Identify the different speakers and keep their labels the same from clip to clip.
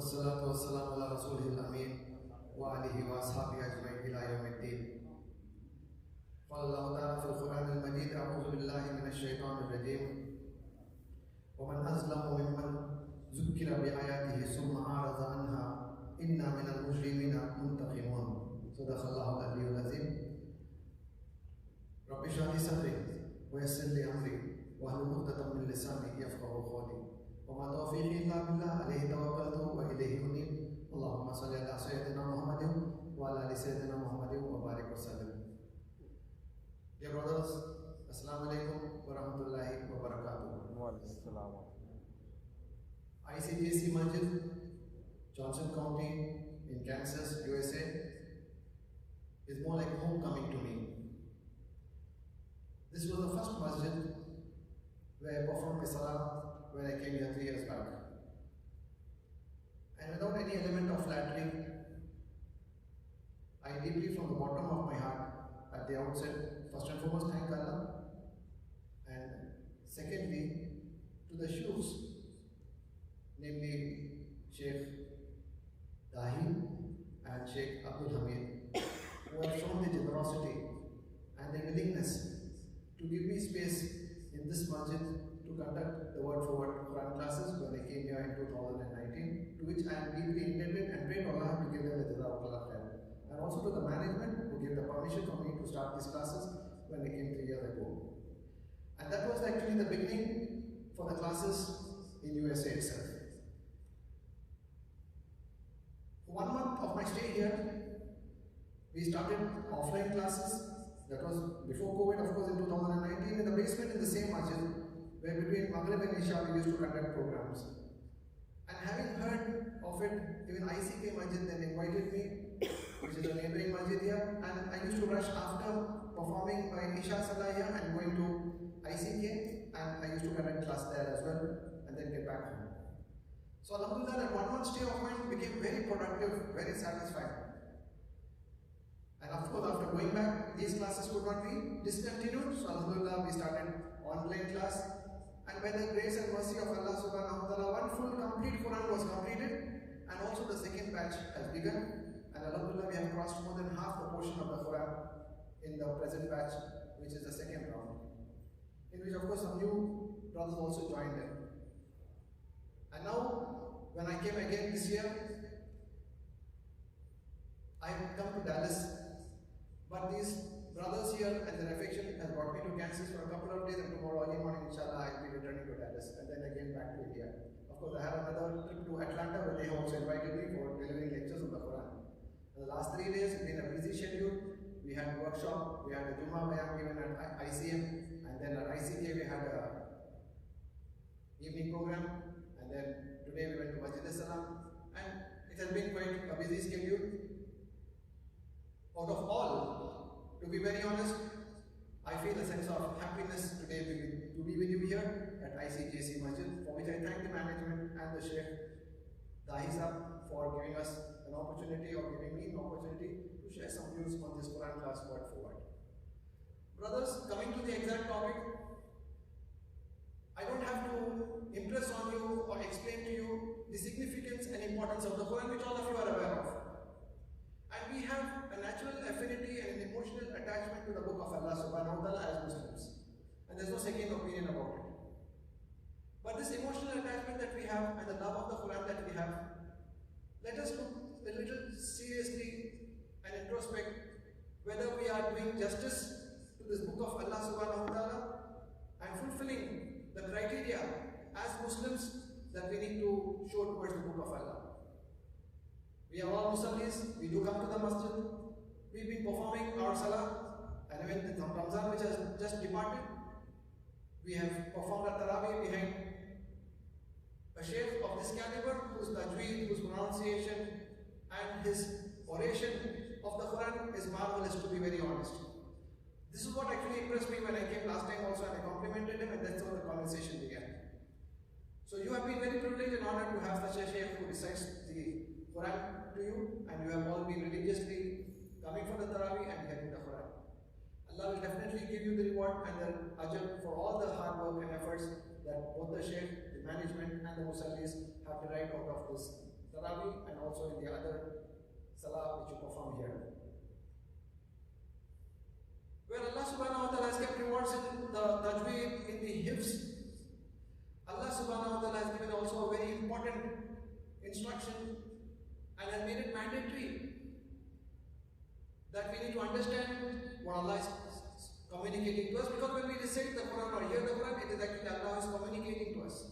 Speaker 1: والصلاة والسلام على رسوله الأمين وعليه وأصحابه أجمعين إلى يوم الدين. قال الله تعالى في القرآن المجيد: أعوذ بالله من الشيطان الرجيم ومن أظلم ممن ذكر بآياته ثم أعرض عنها إنا من المجرمين منتقمون. صدق الله العلي العظيم. رب اشرح لي صدري ويسر لي أمري واحلل عقدة من لساني يفقهوا قولي وما توفيقي إلا بالله عليه توكلت وإليه أنيب. اللهم صل على سيدنا محمد وعلى آل سيدنا محمد وبارك وسلم. Dear brothers, Assalamu alaikum wa rahmatullahi wa barakatuh.
Speaker 2: Wa alaikum assalam.
Speaker 1: ICGC Masjid, Johnson County in Kansas, USA is more like homecoming to me. This was the first masjid where I performed my salah when I came here 3 years back. And without any element of flattery, I deeply from the bottom of my heart at the outset, first and foremost, thank Allah, and secondly, to the sheikhs, namely Sheikh Dahi and Sheikh Abdul Hamid, who have shown the generosity and the willingness to give me space in this masjid to conduct the word for word Quran classes when I came here in 2019, to which I am deeply indebted and pray to Allah to give them the jazakallah khair. And also to the management who gave the permission for me to start these classes when I came 3 years ago. And that was actually the beginning for the classes in USA itself. For 1 month of my stay here, we started offline classes. That was before COVID, of course, in 2019, in the basement in the same masjid, where between Maghrib and Isha we used to conduct programs. And having heard of it, even ICK Masjid then invited me, which is a neighboring masjid here, and I used to rush after performing my Isha Salah here and going to ICK, and I used to conduct class there as well, and then get back home. So alhamdulillah, that 1 month stay of mine became very productive, very satisfying. And of course, after going back, these classes could not be discontinued, so alhamdulillah, we started online class. And by the grace and mercy of Allah subhanahu wa ta'ala, one full complete Quran was completed, and also the second batch has begun. And alhamdulillah, we have crossed more than half the portion of the Quran in the present batch, which is the second round, in which of course some new brothers also joined in. And now, when I came again this year, I have come to Dallas, but these brothers here and their affection has brought me to Kansas for a couple of days, and tomorrow early morning, inshallah, I'll be returning to Dallas, and then again back to India. Of course, I have another trip to Atlanta where they also invited me for delivering lectures on the Quran. The last 3 days have been a busy schedule. We had a workshop, we had a Jummah Bayan given at ICM, and then at ICK we had a evening program, and then today we went to Masjid al-Salam, and it has been quite a busy schedule. Out of all, to be very honest, I feel a sense of happiness today to be with you here at ICJC Masjid, for which I thank the management and the Sheikh Dahi Sahab for giving us an opportunity, or giving me an opportunity to share some views on this Quran class word for word. Brothers, coming to the exact topic, I don't have to impress on you or explain to you the significance and importance of the Quran, which all of you are aware of. And we have a natural affinity and an emotional attachment to the book of Allah subhanahu wa ta'ala as Muslims. And there's no second opinion about it. But this emotional attachment that we have and the love of the Quran that we have, let us look a little seriously and introspect whether we are doing justice to this book of Allah subhanahu wa ta'ala and fulfilling the criteria as Muslims that we need to show towards the book of Allah. We are all Musallis, we do come to the masjid, we've been performing our salah, and even the Ramzan which has just departed, we have performed our tarawih behind a sheikh of this caliber, whose tajweed, whose pronunciation and his oration of the Quran is marvelous, to be very honest. This is what actually impressed me when I came last time also, and I complimented him, and that's how the conversation began. So you have been very privileged and honored to have such a sheikh who recites the Quran to you, and you have all been religiously coming for the tarawih and hearing the Quran. Allah will definitely give you the reward and the ajr for all the hard work and efforts that both the sheikh, the management and the musallis have derived out of this Tarawih and also in the other salah which you perform here. Where Allah subhanahu wa ta'ala has kept rewards in the tajweed, in the hifz, Allah subhanahu wa ta'ala has given also a very important instruction and has made it mandatory that we need to understand what Allah is communicating to us, because when we recite the Quran or hear the Quran, it is actually Allah is communicating to us.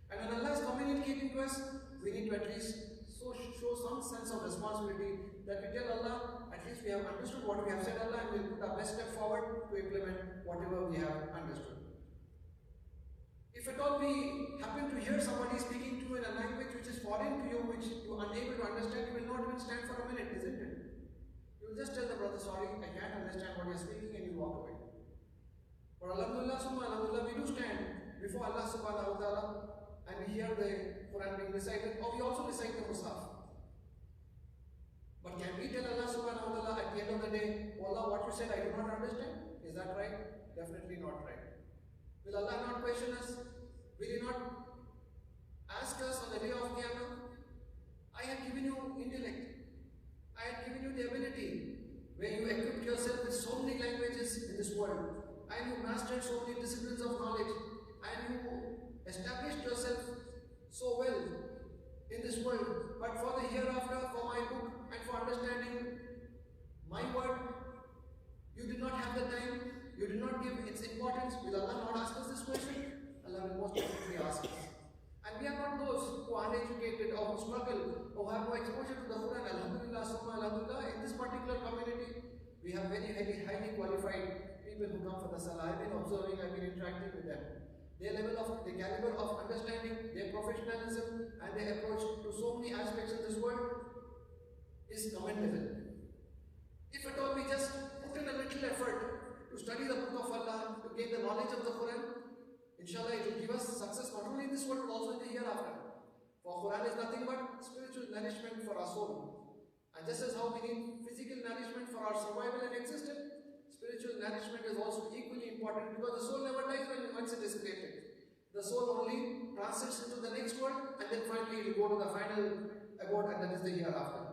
Speaker 1: And when Allah is communicating to us, we need to at least show some sense of responsibility, that we tell Allah, at least we have understood what we have said, Allah, and we'll put our best step forward to implement whatever we have understood. If at all we happen to hear somebody speaking to you in a language which is foreign to you, which you are unable to understand, you will not even stand for a minute, isn't it? You will just tell the brother, sorry, I can't understand what you are speaking, and you walk away. But alhamdulillah, summa alhamdulillah, we do stand before Allah subhanahu wa ta'ala and we hear the Quran being recited, or we also recite the Musaf. But can we tell Allah subhanahu wa ta'ala at the end of the day, oh Allah, what you said I do not understand? Is that right? Definitely not right. Will Allah not question us? Will He not ask us on the day of Qiyamah? I had given you intellect. I had given you the ability where you equipped yourself with so many languages in this world, and you mastered so many disciplines of knowledge, and you established yourself so well in this world. But for the hereafter, for my book, and for understanding my word, you did not have the time, you did not give its importance. Will Allah not ask us this question? Allah will most definitely ask us. And we are not those who are uneducated or who struggle or have no exposure to the Quran. Alhamdulillah, summa alhamdulillah, in this particular community, we have very highly qualified people who come for the salah. I've been observing, I've been interacting with them. Their caliber of understanding, their professionalism, and their approach to so many aspects of this world is commendable. If at all we just put in a little effort to study the book of Allah, to gain the knowledge of the Quran, inshallah it will give us success not only in this world but also in the hereafter. For Quran is nothing but spiritual nourishment for our soul. And just as how we need physical nourishment for our survival and existence, spiritual nourishment is also equally important, because the soul never dies once it is created. The soul only transits into the next world, and then finally it will go to the final abode, and that is the hereafter.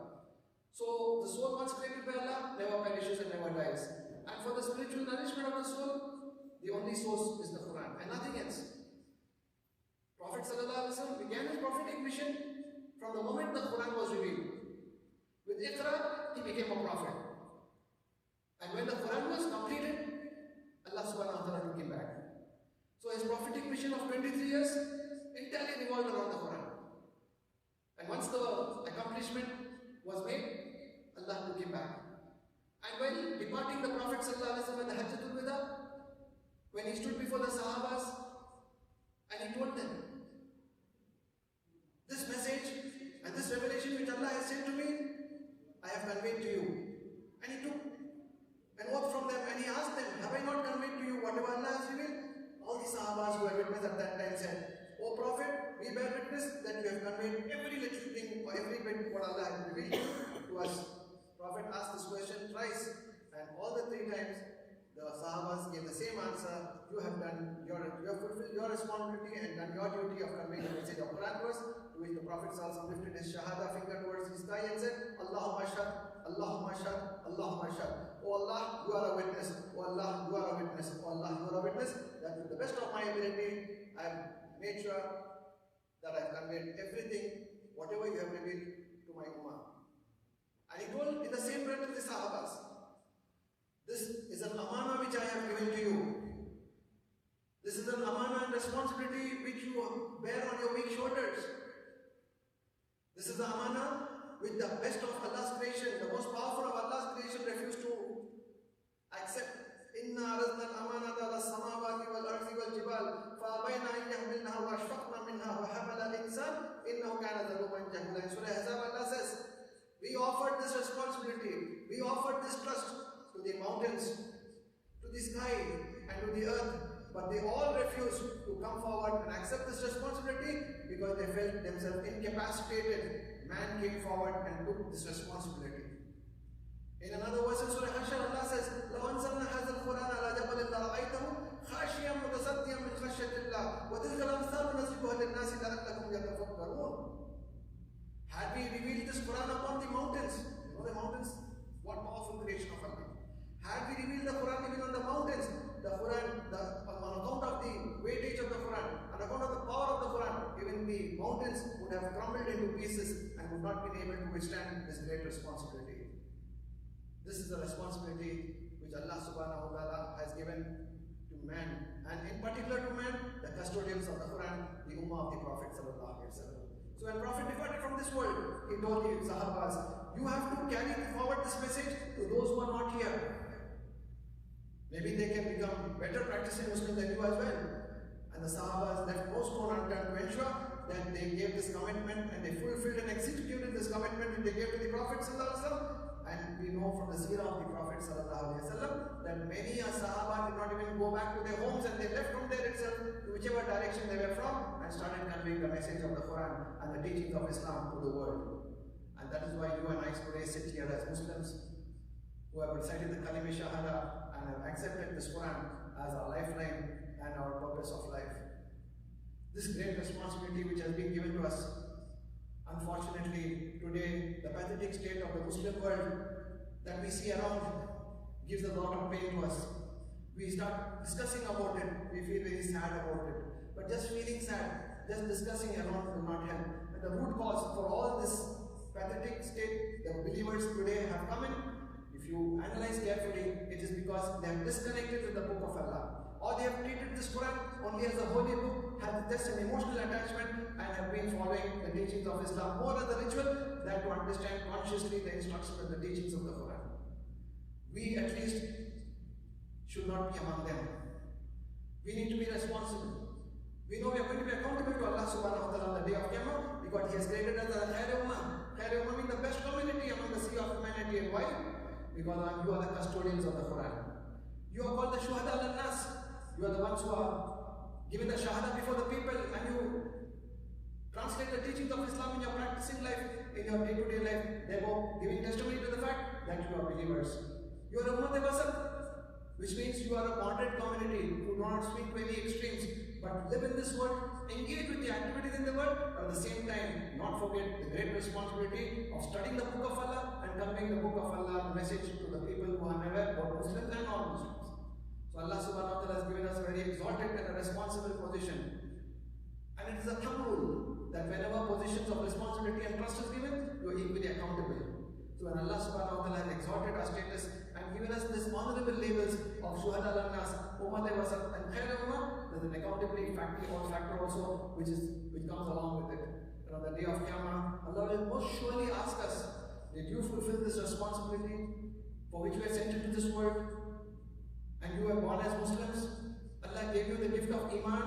Speaker 1: So the soul once created by Allah never perishes and never dies. And for the spiritual nourishment of the soul, the only source is the Quran and nothing else. Prophet ﷺ began his prophetic mission from the moment the Quran was revealed. With Iqra, he became a prophet. And when the Quran was completed, Allah subhanahu wa ta'ala took him back. So his prophetic mission of 23 years entirely revolved around the Quran. And once the accomplishment was made, Allah took him back. And when departing the Prophet ﷺ at the Hajjatul Wada, when he stood before the Sahabas and he told them, this message and this revelation which Allah has sent to me, I have conveyed to you. And he took an oath from them and he asked them, have I not conveyed to you whatever Allah has revealed? All the Sahabas who had witnessed at that time said, O Prophet, we bear witness that you have conveyed every little thing or every bit what Allah has revealed to us. Prophet asked this question thrice, and all the three times the Sahabas gave the same answer. You have fulfilled your responsibility and done your duty of conveying the message of Quran to us. To which the Prophet lifted his shahada finger towards the sky and said, Allahumma shad, Allahumma shad, Allahumma shad. O Allah, you are a witness. O Allah, you are a witness. O Allah, you are a witness that with the best of my ability, I have made sure that I have conveyed everything, whatever you have revealed to my ummah. And he told in the same breath to the Sahabas, this is an amana which I have given to you. This is an amana and responsibility which you bear on your weak shoulders. This is the amana which the best of Allah's creation, the most powerful of Allah's creation, refused to accept. Inna aradna al-amanata ala samawati wal ardi wal jibal fa abayna an yahmilnaha wa ashfaqna minha wa hamala al-insan innahu kana zaluman jahula. In Surah Ahzab, Allah says, we offered this responsibility, we offered this trust to the mountains, to the sky and to the earth, but they all refused to come forward and accept this responsibility because they felt themselves incapacitated. Man came forward and took this responsibility. In another verse in Surah Hashar, Allah says, لَوْ أَنزَلْنَا هَذَا الْقُرْآنَ عَلَى جَبَلٍ لَرَأَيْتَهُ خَاشِعًا مُتَصَدِّعًا مِنْ خَشْيَةِ اللَّهِ وَتِلْكَ الْأَمْثَالُ نَضْرِبُهَا لِلنَّاسِ لَعَلَّهُمْ يَتَفَكَّرُونَ. Had Had we revealed this Quran upon the mountains, you know the mountains, what powerful creation of Allah. Had we revealed the Quran even on the mountains, the Quran, on account of the weightage of the Quran, on account of the power of the Quran, even the mountains would have crumbled into pieces and would not be able to withstand this great responsibility. This is the responsibility which Allah subhanahu wa ta'ala has given to man, and in particular to man, the custodians of the Quran, the Ummah of the Prophet sallallahu alaihi wasallam. So when Prophet departed from this world, he told the Sahabas, you have to carry forward this message to those who are not here. Maybe they can become better practicing Muslims than you as well. And the Sahabas left no stone unturned to ensure that they gave this commitment and they fulfilled and executed this commitment which they gave to the Prophet sallallahu alaihi wasallam. And we know from the seerah of the Prophet sallallahu alaihi wasallam that many a Sahaba did not even go back to their homes, and they left from there itself to whichever direction they were from and started conveying the message of the Quran and the teachings of Islam to the world. And that is why you and I today sit here as Muslims who have recited the Kalima Shahada and have accepted this Quran as our lifeline and our purpose of life. This great responsibility which has been given to us, unfortunately today the pathetic state of the Muslim world that we see around gives a lot of pain to us. We start discussing about it, we feel very sad about it. But just feeling sad, just discussing alone will not help. And the root cause for all this pathetic state the believers today have come in, if you analyze carefully, it is because they have disconnected with the book of Allah. Or they have treated this Quran only as a holy book, has just an emotional attachment, and have been following the teachings of Islam more as a ritual than to understand consciously the instructions and the teachings of the Quran. We at least should not be among them. We need to be responsible. We know we are going to be accountable to Allah subhanahu wa ta'ala on the day of Qiyamah because He has created us as a Khair Ummah. Khair Ummah means the best community among the sea of humanity. And why? Because you are the custodians of the Quran. You are called the Shuhada al-Nas. You are the ones who are given the Shahada before the people, and you translate the teachings of Islam in your practicing life, in your day-to-day life, therefore giving testimony to the fact that you are believers. You are a Ummat Wasat, which means you are a moderate community who do not swing to any extremes, but live in this world, engage with the activities in the world, but at the same time not forget the great responsibility of studying the book of Allah and conveying the book of Allah, the message to the people who are never both Muslims and non-Muslims. So Allah subhanahu wa ta'ala has given us a very exalted and a responsible position. And it is a thumb rule that whenever positions of responsibility and trust is given, you are equally accountable. So when Allah subhanahu wa ta'ala has exalted our status and given us these honorable labels of Shuhada al-Nas, Ummah Wasat and Khair Ummah, there is an accountability factor also which comes along with it. And on the day of Qiyamah, Allah will most surely ask us, did you fulfill this responsibility for which we are sent into this world? And you were born as Muslims. Allah gave you the gift of Iman.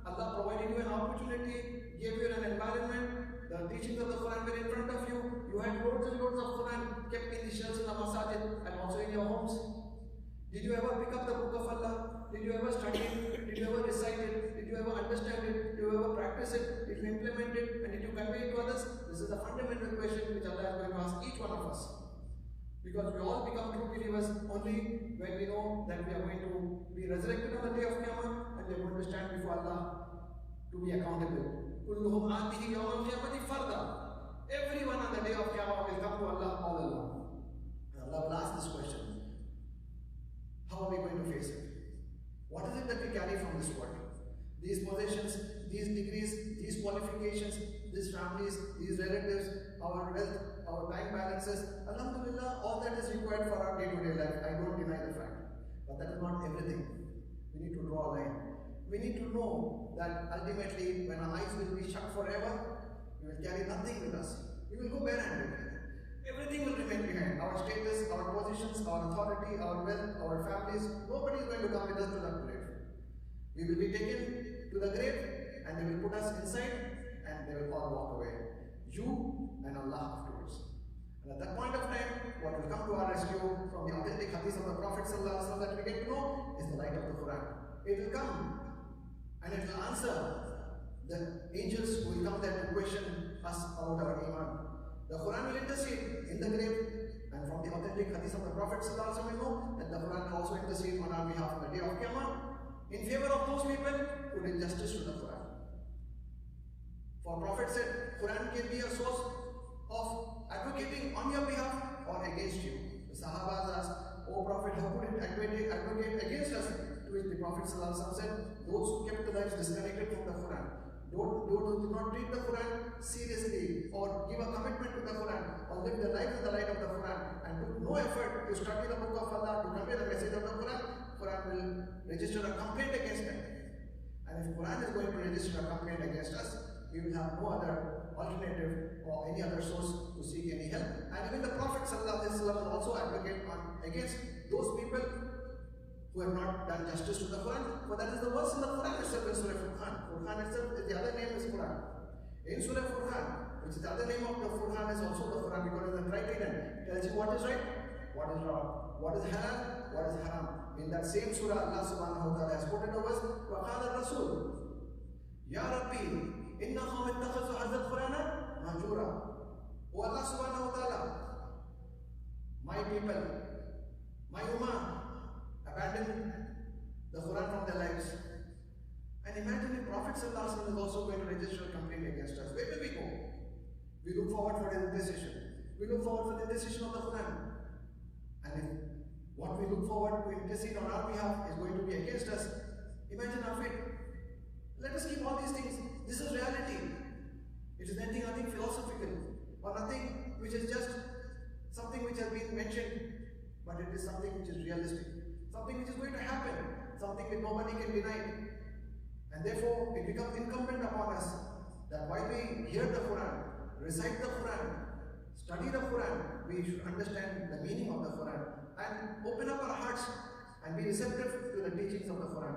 Speaker 1: Allah provided you an opportunity, gave you an environment. The teachings of the Quran were in front of you. You had loads and loads of Quran kept in the shelves in the masajid and also in your homes. Did you ever pick up the book of Allah? Did you ever study it? Did you ever recite it? Did you ever understand it? Did you ever practice it? Did you implement it? And did you convey it to others? This is the fundamental question which Allah is going to ask each one of us. Because we all become true believers only when we know that we are going to be resurrected on the day of Qiyamah and we are going to stand before Allah to be accountable. Kulluhum atihi yawmal qiyamati farda. Everyone on the day of Qiyamah will come to Allah all alone. And Allah will ask this question. How are we going to face it? What is it that we carry from this world? These possessions, these degrees, these qualifications, these families, these relatives, our wealth, our bank balances, alhamdulillah, all that is required for our day-to-day life. I don't deny the fact. But that is not everything. We need to draw a line. We need to know that ultimately, when our eyes will be shut forever, we will carry nothing with us. We will go barehanded. Everything will remain behind. Our status, our positions, our authority, our wealth, our families, nobody is going to come with us to that grave. We will be taken to the grave and they will put us inside and they will all walk away. You and Allah afterwards. And at that point of time, what will come to our rescue from the authentic hadith of the Prophet ﷺ that we get to know is the light of the Quran. It will come and it will answer the angels who will come there to question us about our iman. The Quran will intercede in the grave, and from the authentic hadith of the Prophet ﷺ we know that the Quran will also intercede on our behalf on the day of Qiyamah in favor of those people who did justice to the Quran. For Prophet said, Quran can be a source of advocating on your behalf or against you. The Sahabas asked, O Prophet, how could it advocate against us? To which the Prophet ﷺ said, those who kept their lives disconnected from the Quran, those who did not treat the Quran seriously or give a commitment to the Quran or live their life in the light of the Quran and took no effort to study the book of Allah, to convey the message of the Quran, Quran will register a complaint against them. And if Quran is going to register a complaint against us, we will have no other alternative or any other source to seek any help. And even the Prophet ﷺ will also advocate against those people who have not done justice to the Quran. For that is the verse in the Quran itself, in Surah Furqan. Furqan itself, the other name is Quran. In Surah Furqan, which is the other name of the Furqan, is also the Quran, because it is the criterion. It tells you what is right, what is wrong, what is halal, what is haram. In that same surah, Allah subhanahu wa ta'ala has quoted the verse, وَقَالَ الرَّسُولُ يَا رَبِّي إِنَّهُمْ اتَّخَذُوا هَذَا الْقُرْآنَ مَهْجُورًا. O Allah subhanahu wa ta'ala, my people, my ummah, abandon the Quran from their lives. And imagine if Prophet ﷺ is also going to register a complaint against us. Where do we go? We look forward for the decision. We look forward for the decision of the Quran. And if what we look forward to intercede on our behalf is going to be against us, imagine our fate. Let us keep all these things. This is reality. It is nothing philosophical or nothing which is just something which has been mentioned, but it is something which is realistic. Something which is going to happen, something that nobody can deny. And therefore, it becomes incumbent upon us that while we hear the Quran, recite the Quran, study the Quran, we should understand the meaning of the Quran and open up our hearts and be receptive to the teachings of the Quran.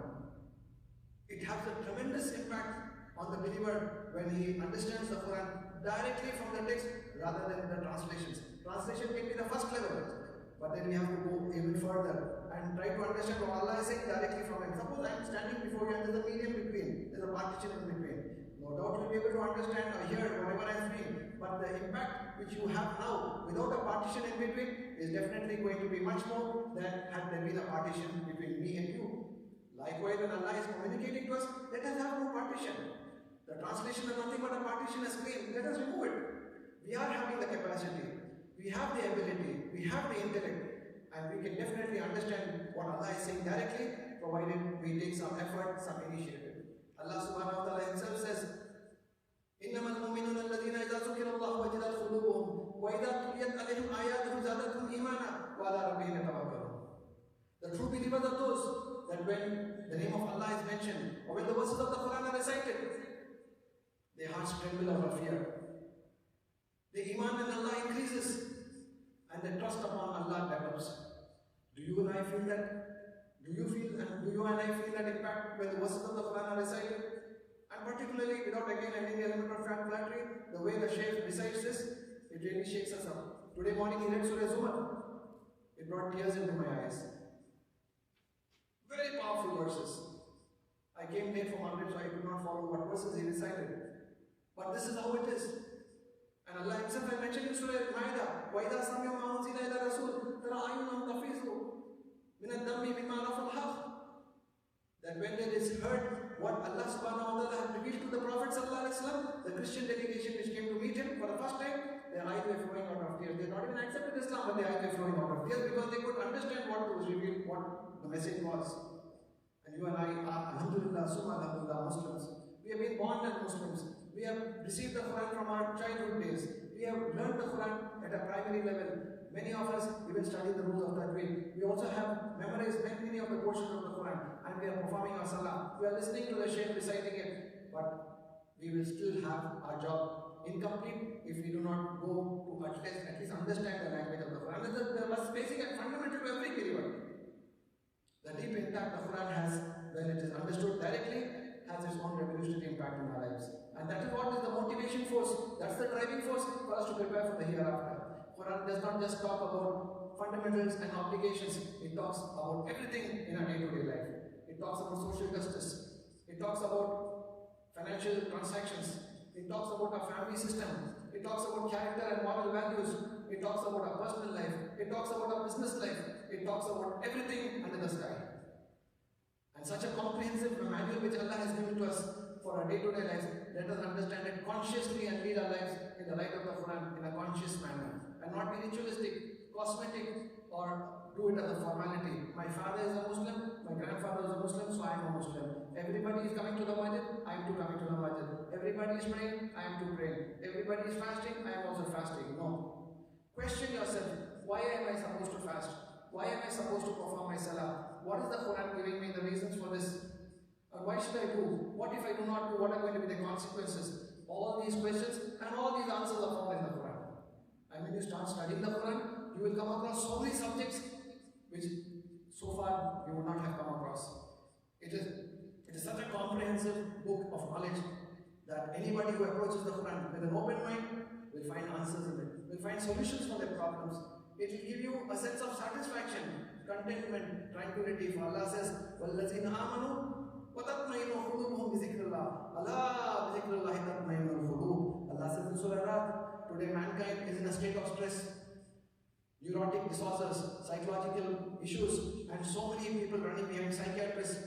Speaker 1: It has a tremendous impact on the believer when he understands the Quran directly from the text rather than the translations. Translation can be the first level. But then we have to go even further and try to understand what Allah is saying directly from it. Suppose I am standing before you and there is a medium between, there is a partition in between. No doubt you will be able to understand or hear whatever I am saying. But the impact which you have now without a partition in between is definitely going to be much more than had there been a partition between me and you. Likewise, when Allah is communicating to us, let us have no partition. The translation is nothing but a partition, a screen. Let us remove it. We are having the capacity. We have the ability, we have the intellect, and we can definitely understand what Allah is saying directly, provided we take some effort, some initiative. Allah subhanahu wa ta'ala himself says, إِنَّمَا الْمُؤْمِنُونَ الَّذِينَ إِذَا ذُكِرَ اللَّهُ وَجِلَتْ قُلُوبُهُمْ وَإِذَا تُلِيَتْ عَلَيْهِمْ آيَاتُهُ زَادَتْهُمْ إِيمَانًا وَعَلَىٰ رَبِّهِمْ يَتَوَكَّلُونَ. The true believers are those that when the name of Allah is mentioned, or when the verses of the Quran are recited, their hearts tremble out of fear. The iman in Allah increases and the trust upon Allah develops. Do you and I feel that? Do you and I feel that impact when the verses of the Quran are recited? And particularly, without again adding the element of flattery, the way the Shaykh recites this, it really shakes us up. Today morning he read Surah Zumar. It brought tears into my eyes. Very powerful verses. I came late from Maghrib, so I could not follow what verses he recited. But this is how it is. And Allah himself had mentioned in Surah Al-Ma'idah, وَإِذَا سَمِعُوا مَا أُنزِلَ إِلَى الرَّسُولِ تَرَى أَعْيُنَهُمْ تَفِيضُ مِنَ الدَّمِّ مِمَّا عَرَفُوا الْحَقَّ. That when it is heard what Allah subhanahu wa ta'ala had revealed to the Prophet sallallahu alaihi wasallam, the Christian delegation which came to meet him for the first time, their eyes were flowing out of tears. They had not even accepted Islam, but their eyes were flowing out of tears because they could understand what was revealed, what the message was. And you and I are, alhamdulillah, summa alhamdulillah, Muslims. We have been born as Muslims. We have received the Quran from our childhood days. We have learned the Quran at a primary level. Many of us even study the rules of Tajweed. We also have memorized many of the portions of the Quran, and we are performing our salah. We are listening to the Shaykh reciting it, but we will still have our job incomplete if we do not go to at least understand the language of the Quran. This is the most basic and fundamental to every believer. The deep impact the Quran has, when it is understood directly, has its own revolutionary impact in our lives. And that is what is the motivation force, that's the driving force for us to prepare for the hereafter. Quran does not just talk about fundamentals and obligations, it talks about everything in our day-to-day life. It talks about social justice, it talks about financial transactions, it talks about our family system, it talks about character and moral values, it talks about our personal life, it talks about our business life, it talks about everything under the sky. And such a comprehensive manual which Allah has given to us for our day-to-day lives, let us understand it consciously and lead our lives in the light of the Quran in a conscious manner and not be ritualistic, cosmetic, or do it as a formality. My father is a Muslim, my grandfather is a Muslim, so I am a Muslim. Everybody is coming to the masjid, I am to coming to the masjid. Everybody is praying, I am to praying. Everybody is fasting, I am also fasting. No. Question yourself, why am I supposed to fast? Why am I supposed to perform my salah? What is the Quran giving me the reasons for this? And why should I do? What if I do not do? What are going to be the consequences? All these questions and all these answers are found in the Quran. And when you start studying the Quran, you will come across so many subjects which so far you would not have come across. It is such a comprehensive book of knowledge that anybody who approaches the Quran with an open mind will find answers in it, will find solutions for their problems. It will give you a sense of satisfaction, contentment, tranquility. For Allah says, وَالَّذِينَ آمَنُوا وَتَطْمَئِنُّ قُلُوبُهُمْ بِذِكْرِ اللَّهِ أَلَا بِذِكْرِ اللَّهِ تَطْمَئِنُّ الْقُلُوبُ. Allah says in Surah Al-Fathihah, today mankind is in a state of stress, neurotic disorders, psychological issues, and so many people running behind psychiatrists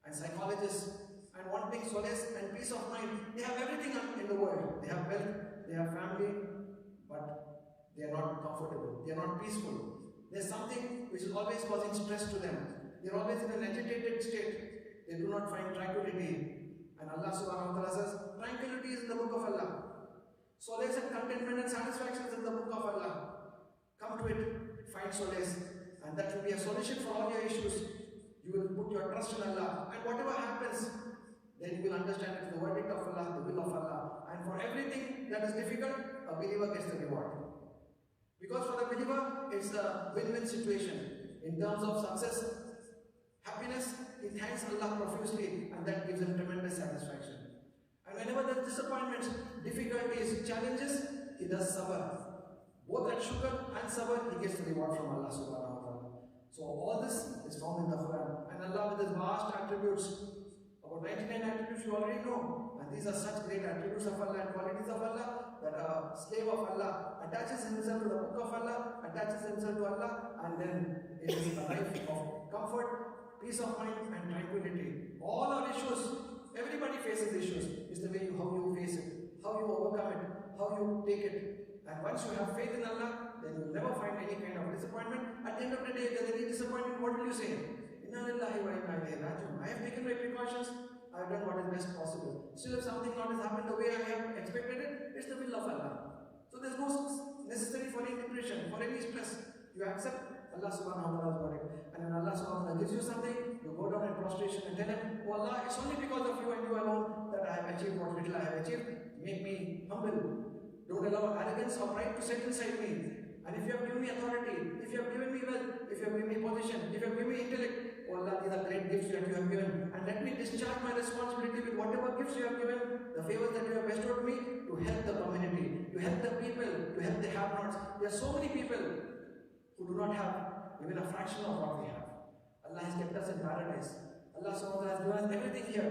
Speaker 1: and psychologists and wanting solace and peace of mind. They have everything in the world. They have wealth, they have family, but they are not comfortable, they are not peaceful. There's something which is always causing stress to them. They are always in an agitated state. They do not find tranquility. And Allah subhanahu wa ta'ala says, tranquility is in the book of Allah. Solace and contentment and satisfaction is in the book of Allah. Come to it, find solace, and that will be a solution for all your issues. You will put your trust in Allah, and whatever happens, then you will understand it is the verdict of Allah, the will of Allah. And for everything that is difficult, a believer gets the reward. Because for the believer, it's a win-win situation. In terms of success, happiness, he thanks Allah profusely, and that gives him tremendous satisfaction. And whenever there is disappointments, difficulties, challenges, he does sabr. Both at shukr and sabr, he gets the reward from Allah subhanahu wa ta'ala. So all this is found in the Quran. And Allah with his vast attributes, about 99 attributes you already know. And these are such great attributes of Allah and qualities of Allah that a slave of Allah attaches himself to the book of Allah, attaches himself to Allah, and then it is a life of comfort, peace of mind, and tranquility. All our issues, everybody faces issues. It's the way how you face it, how you overcome it, how you take it. And once you have faith in Allah, then you will never find any kind of disappointment. At the end of the day, if there is any disappointment, what will you say? Inna lillahi wa inna ilayhi raji'un. I have taken my precautions, I have done what is best possible. Still, if something not has happened the way I have expected it, it's the will of Allah. So there is no necessity for any depression, for any stress. You accept Allah subhanahu wa ta'ala's verdict. And when Allah subhanahu wa ta'ala gives you something, you go down in prostration and tell him, oh Allah, it's only because of you and you alone that I have achieved what little I have achieved. Make me humble. Don't allow arrogance or pride to set inside me. And if you have given me authority, if you have given me wealth, if you have given me position, if you have given me intellect, oh Allah, these are great gifts that you have given. And let me discharge my responsibility with whatever gifts you have given, the favors that you have bestowed me, to help the community, to help the people, to help the have-nots. There are so many people who do not have even a fraction of what we have. Allah has kept us in paradise. Allah subhanahu wa ta'ala has given us everything here.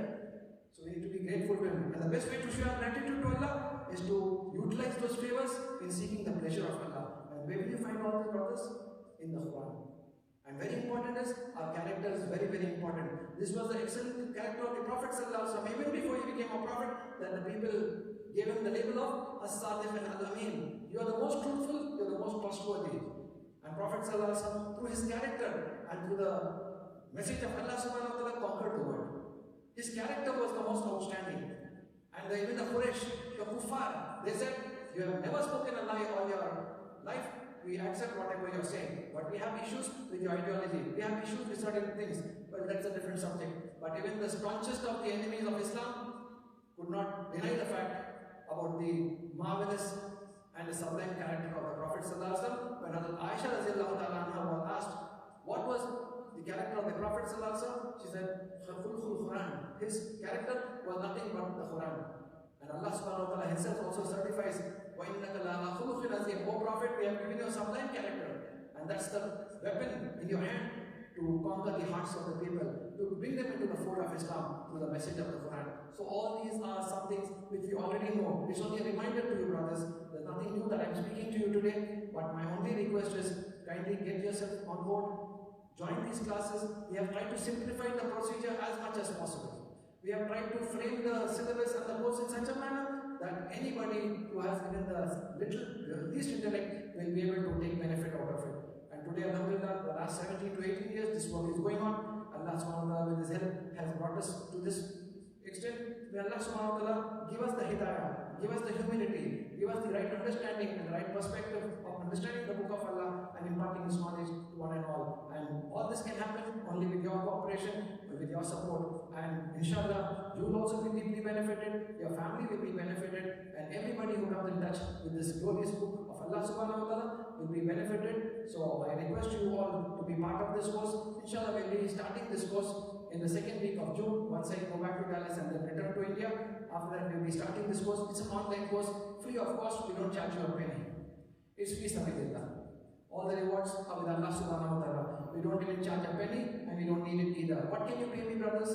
Speaker 1: So we need to be grateful to Him. And the best way to show our gratitude to Allah is to utilize those favors in seeking the pleasure of Allah. And where will you find all these brothers? In the Quran. And very important is, our character is very, very important. This was the excellent character of the Prophet ﷺ. Even before he became a prophet, that the people gave him the label of As-Sadiq and Al-Amin. You are the most truthful, you are the most trustworthy. And Prophet ﷺ, through his character and through the message of Allah subhanahu wa ta'ala, conquered the world. His character was the most outstanding. And even the Quraysh, the Kuffar, they said, you have never spoken a lie all your life. We accept whatever you're saying. But we have issues with your ideology. We have issues with certain things. But that's a different subject. But even the staunchest of the enemies of Islam could not deny the fact about the marvelous and the sublime character of the Prophet ﷺ. When Aisha radiallahu ta'ala anha was asked, what was the character of the Prophet ﷺ? She said, Quran. His character was nothing but the Quran. And Allah subhanahu wa ta'ala himself also certifies, وَإِنَّكَ لَعَلَىٰ خُلُقٍ عَظِيمٍ. O Prophet, we have given you a sublime character. And that's the weapon in your hand to conquer the hearts of the people, to bring them into the fold of Islam through the message of the Quran. So all these are some things which we already know. It's only a reminder to you, brothers. There's nothing new that I'm speaking to you today. But my only request is, kindly get yourself on board. Join these classes. We have tried to simplify the procedure as much as possible. We have tried to frame the syllabus and the course in such a manner that anybody who has even the least intellect will be able to take benefit out of it. And today, alhamdulillah, the last 17 to 18 years, this work is going on. Allah subhanahu wa ta'ala with His help has brought us to this extent. May Allah subhanahu wa ta'ala give us the hidayah, give us the humility, give us the right understanding and the right perspective of understanding the book of Allah and imparting His knowledge to one and all. And all this can happen only with your cooperation, with your support. And inshallah, you will also be deeply benefited, your family will be benefited, and everybody who comes in touch with this glorious book of Allah subhanahu wa ta'ala will be benefited. So I request you all to be part of this course. Inshallah, we'll be starting this course in the second week of June, once I go back to Dallas and then return to India. After that, we'll be starting this course. It's an online course, free of cost. We don't charge you a penny. It's free sabilillah. All the rewards are with Allah subhanahu wa ta'ala. We don't even charge a penny and we don't need it either. What can you pay me, brothers?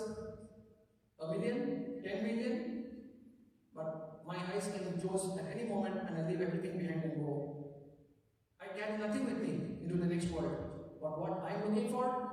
Speaker 1: $1 million? 10 million? But my eyes can close at any moment and I leave everything behind and go. I carry nothing with me into the next world. But what I'm looking for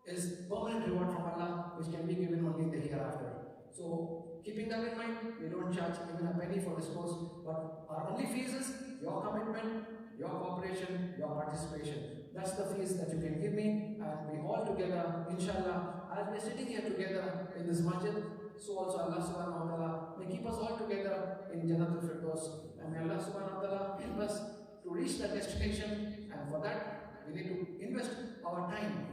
Speaker 1: is permanent reward from Allah, which can be given only in the hereafter. So, keeping that in mind, we don't charge even a penny for this course, but our only fees is your commitment, your cooperation, your participation. That's the fees that you can give me, and we all together, inshallah, as we're sitting here together in this masjid, so also Allah subhanahu wa ta'ala may keep us all together in Jannatul Firdaus. And may Allah subhanahu wa ta'ala help us to reach that destination, and for that, we need to invest our time.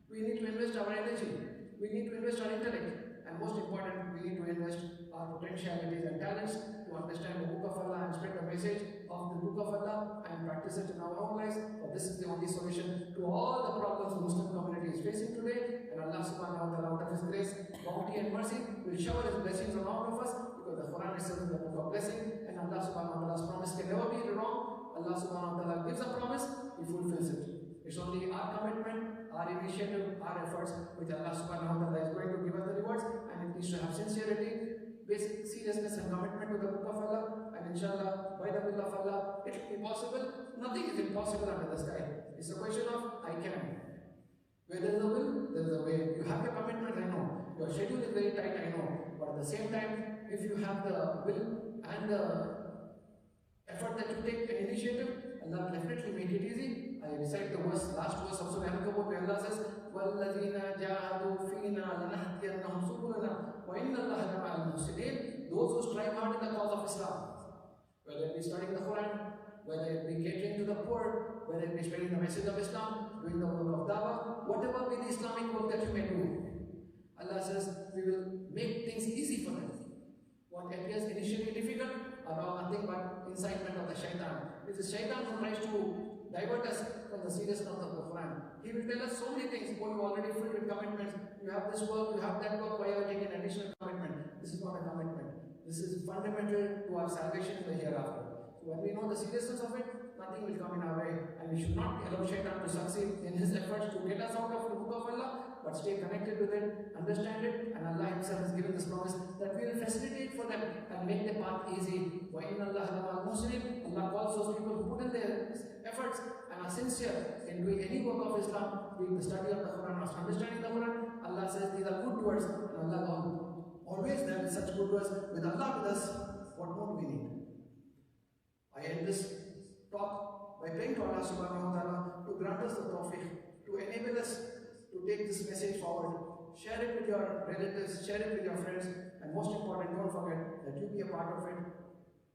Speaker 1: We need to invest our energy. We need to invest our intellect. And most important, we need to invest our potentialities and talents to understand the book of Allah and spread the message of the book of Allah and practice it in our own lives. But this is the only solution to all the problems the Muslim community is facing today. And Allah subhanahu wa ta'ala, out of His grace, bounty and mercy, will shower His blessings on all of us, because the Quran itself is the book of blessing, and Allah subhanahu wa ta'ala's promise can never be wrong. Allah subhanahu wa ta'ala gives a promise, He fulfills it. It's only our commitment, our initiative, our efforts, which Allah subhanahu wa ta'ala is going to give us the rewards, and it needs to have sincerity, basic seriousness and commitment to the book of Allah, and inshallah, by the will of Allah, it will be possible. Nothing is impossible under the sky. It's a question of I can. Where there is a will, there is a way. You have your commitment, I know. Your schedule is very tight, I know. But at the same time, if you have the will and the effort that you take an initiative, Allah will definitely make it easy. I recite the last verse of Surah An-Naas, where Allah says, وَالَّذِينَ جَاهَدُوا فِينَا لَنَهْدِيَنَّهُمْ سُبُلَنَا وَإِنَّ اللَّهَ لَمَعَ الْمُحْسِنِينَ. Those who strive hard in the cause of Islam, whether it be studying the Quran, whether it be catering to the poor, whether it be spreading the message of Islam, doing the work of dawah, whatever be the Islamic work that you may do, Allah says, we will make things easy for them. What appears initially difficult are nothing but incitement of the shaitan. It is shaitan who tries to divert us from the seriousness of the Quran. He will tell us so many things. Oh, you already filled with commitments. You have this work, you have that work. Why are you taking additional commitment? This is not a commitment. This is fundamental to our salvation in the hereafter. So when we know the seriousness of it, nothing will come in our way, and we should not allow shaitan to succeed in his efforts to get us out of the book of Allah, but stay connected with it, understand it, and Allah Himself has given this promise that we will facilitate for them and make the path easy. وَإِنَّ اللَّهَ لَمَعَ الْمُحْسِنِينَ. Allah calls those people who put in their efforts and are sincere in doing any work of Islam, doing the study of the Quran or understanding the Quran. Allah says these are good doers, and Allah always there with such good doers. With Allah with us, what more do we need? I end this talk by praying to Allah subhanahu wa ta'ala to grant us the tawfiq, to enable us to take this message forward, share it with your relatives, share it with your friends, and most important, don't forget that you be a part of it.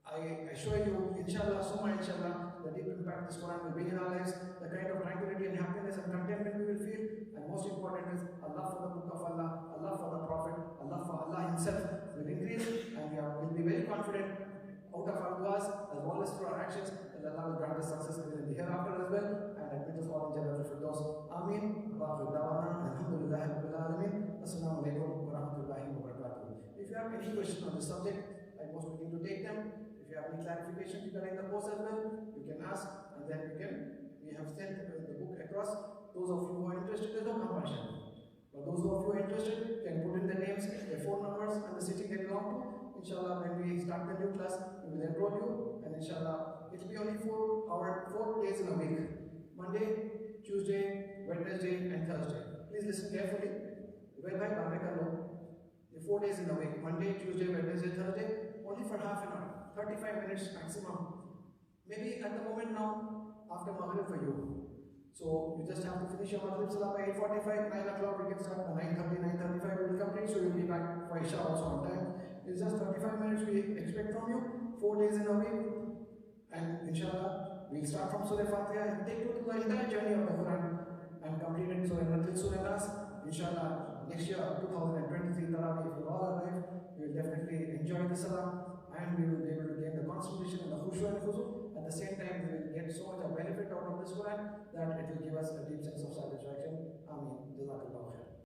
Speaker 1: I assure you, inshallah, summa inshallah, the deep impact this Quran will bring in our lives, the kind of tranquility and happiness and contentment we will feel, and most important is Allah for the book of Allah, Allah for the Prophet, Allah for Allah Himself will increase, and we will be very confident out of our du'as as well as through our actions, and Allah will grant us success in the hereafter as well, and admit us all in Jannatul Firdaus. Ameen. Wa akhiru da'wana alhamdulillahi rabbil alamin. Assalamu alaikum wa rahmatullahi wa barakatuh. If you have any questions on this subject, I most willing to take them. If you have any clarification regarding the course as well, you can ask, and then we have sent the book across. Those of you who are interested, there is no compulsion. But those of you who are interested can put in their names, their phone numbers, and the city they belong to. Inshallah, when we start the new class, we will enroll you, and inshallah, it will be only 4 days in a week. Monday, Tuesday, Wednesday, and Thursday. Please listen carefully. The 4 days in a week, Monday, Tuesday, Wednesday, Thursday, only for half an hour, 35 minutes maximum. Maybe at the moment now, after Maghrib for you. So you just have to finish your Maghrib Salah by 8:45, 9 o'clock we can start, 9:30, 9:35 we will complete, so you'll be back for Isha also on time. It's just 35 minutes we expect from you, 4 days in a week, and inshallah, we'll start from Surah Al-Fathihah and take you to the entire journey of the Quran and complete it. So in Surah An-Naas, inshallah, next year, 2023 Tarawih, if you all alive, we will definitely enjoy the Salah and we will be able to gain the concentration and the khushu and khuzu. At the same time, we will get so much of benefit out of this Quran that it will give us a deep sense of satisfaction.